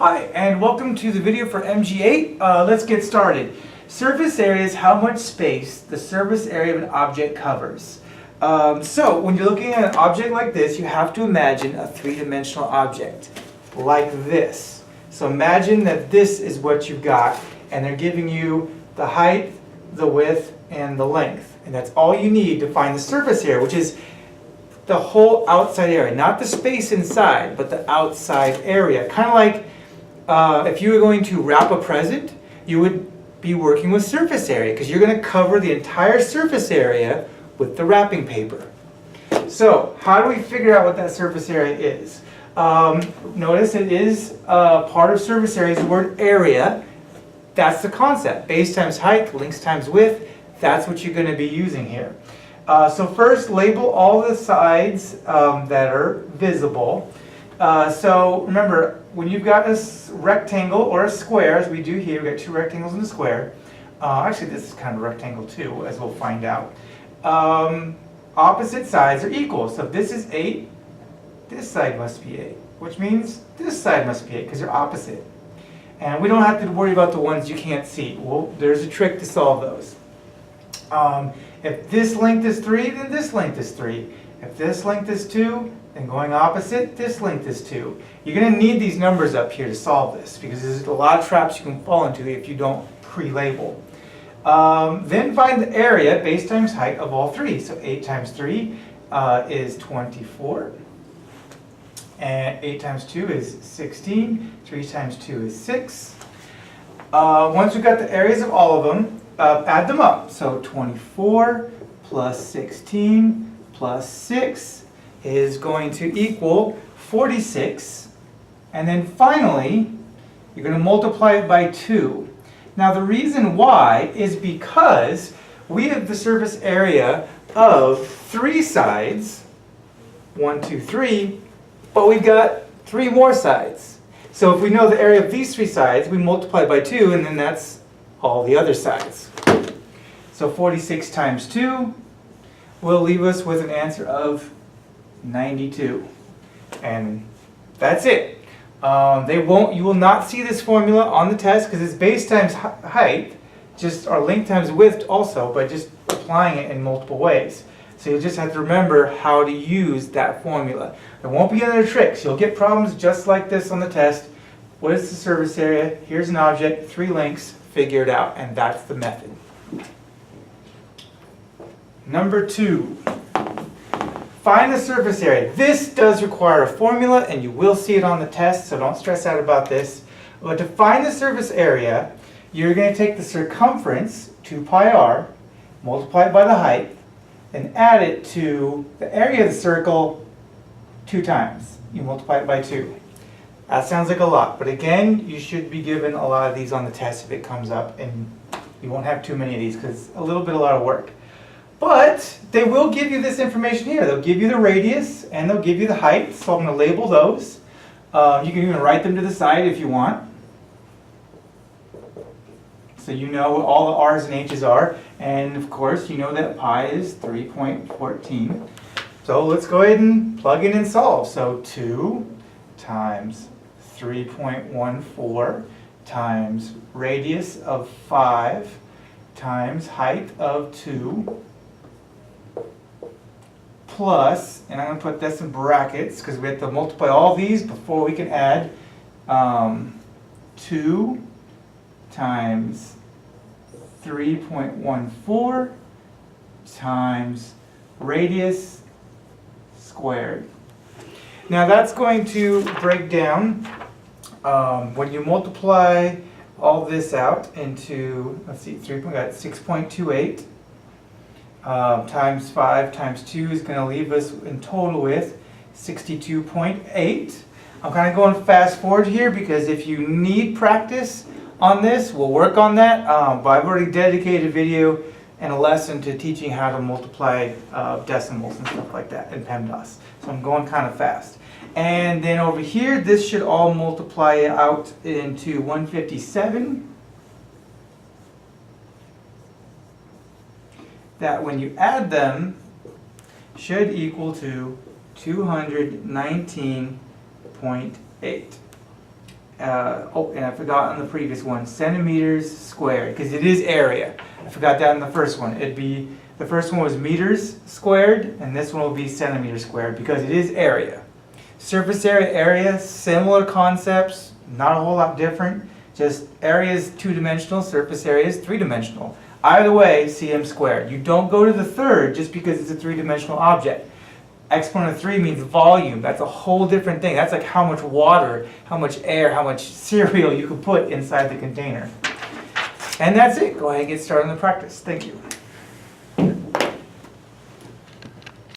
Hi, and welcome to the video for MG8. Let's get started. Surface area is how much space the surface area of an object covers. So when you're looking at an object like this, you have to imagine a three-dimensional object like this. So imagine that this is what you've got, and they're giving you the height, the width, and the length. And that's all you need to find the surface area, which is the whole outside area, not the space inside, but the outside area. Kind of like if you were going to wrap a present, you would be working with surface area because you're going to cover the entire surface area with the wrapping paper. So how do we figure out what that surface area is? Notice it is part of surface area is the word area. That's the concept. Base times height, length times width. That's what you're going to be using here. So first, label all the sides that are visible. So remember, when you've got a rectangle or a square, as we do here, we've got two rectangles and a square. Actually, this is kind of a rectangle too, as we'll find out. Opposite sides are equal. So if this is 8, this side must be 8, which means this side must be 8 because they're opposite. And we don't have to worry about the ones you can't see. Well, there's a trick to solve those. If this length is 3, then this length is 3. If this length is 2, then going opposite, this length is 2. You're going to need these numbers up here to solve this because there's a lot of traps you can fall into if you don't pre-label. Then find the area, base times height, of all three. So 8 times 3 is 24. And 8 times 2 is 16. 3 times 2 is 6. Once we've got the areas of all of them, add them up. So 24 plus 16 plus 6 is going to equal 46. And then finally, you're going to multiply it by 2. Now the reason why is because we have the surface area of 3 sides, 1, 2, 3, but we've got 3 more sides. So if we know the area of these 3 sides, we multiply by 2, and then that's all the other sides. So 46 times 2 will leave us with an answer of 92. And that's it. You will not see this formula on the test because it's base times height, or length times width also, but just applying it in multiple ways. So you'll just have to remember how to use that formula. There won't be any other tricks. You'll get problems just like this on the test. What is the surface area? Here's an object, 3 lengths, figure it out, and that's the method. Number 2. Find the surface area. This does require a formula, and you will see it on the test, so don't stress out about this. But to find the surface area, you're going to take the circumference, 2 pi r, multiply it by the height, and add it to the area of the circle 2 times. You multiply it by 2. That sounds like a lot, but again, you should be given a lot of these on the test if it comes up, and you won't have too many of these because it's a lot of work. But they will give you this information here. They'll give you the radius and they'll give you the height, so I'm going to label those. You can even write them to the side if you want. So you know what all the r's and h's are. And of course, you know that pi is 3.14. So let's go ahead and plug in and solve. So 2 times 3.14 times radius of 5 times height of 2 plus, and I'm going to put this in brackets because we have to multiply all these before we can add 2 times 3.14 times radius squared. Now that's going to break down when you multiply all this out into, let's see, 6.28 times 5 times 2 is going to leave us in total with 62.8. I'm kind of going fast forward here because if you need practice on this, we'll work on that. But I've already dedicated a video and a lesson to teaching how to multiply decimals and stuff like that in PEMDAS. So I'm going kind of fast. And then over here, this should all multiply out into 157. That when you add them should equal to 219.8. oh, and I forgot on the previous one, centimeters squared, because it is area. I forgot that in the first one. It'd be, the first one was meters squared, and this one will be centimeters squared, because it is area. Surface area, similar concepts, not a whole lot different. Just area is two-dimensional, surface area is three-dimensional. Either way, cm squared. You don't go to the third just because it's a three-dimensional object. Exponent of 3 means volume. That's a whole different thing. That's like how much water, how much air, how much cereal you can put inside the container. And that's it. Go ahead and get started on the practice. Thank you.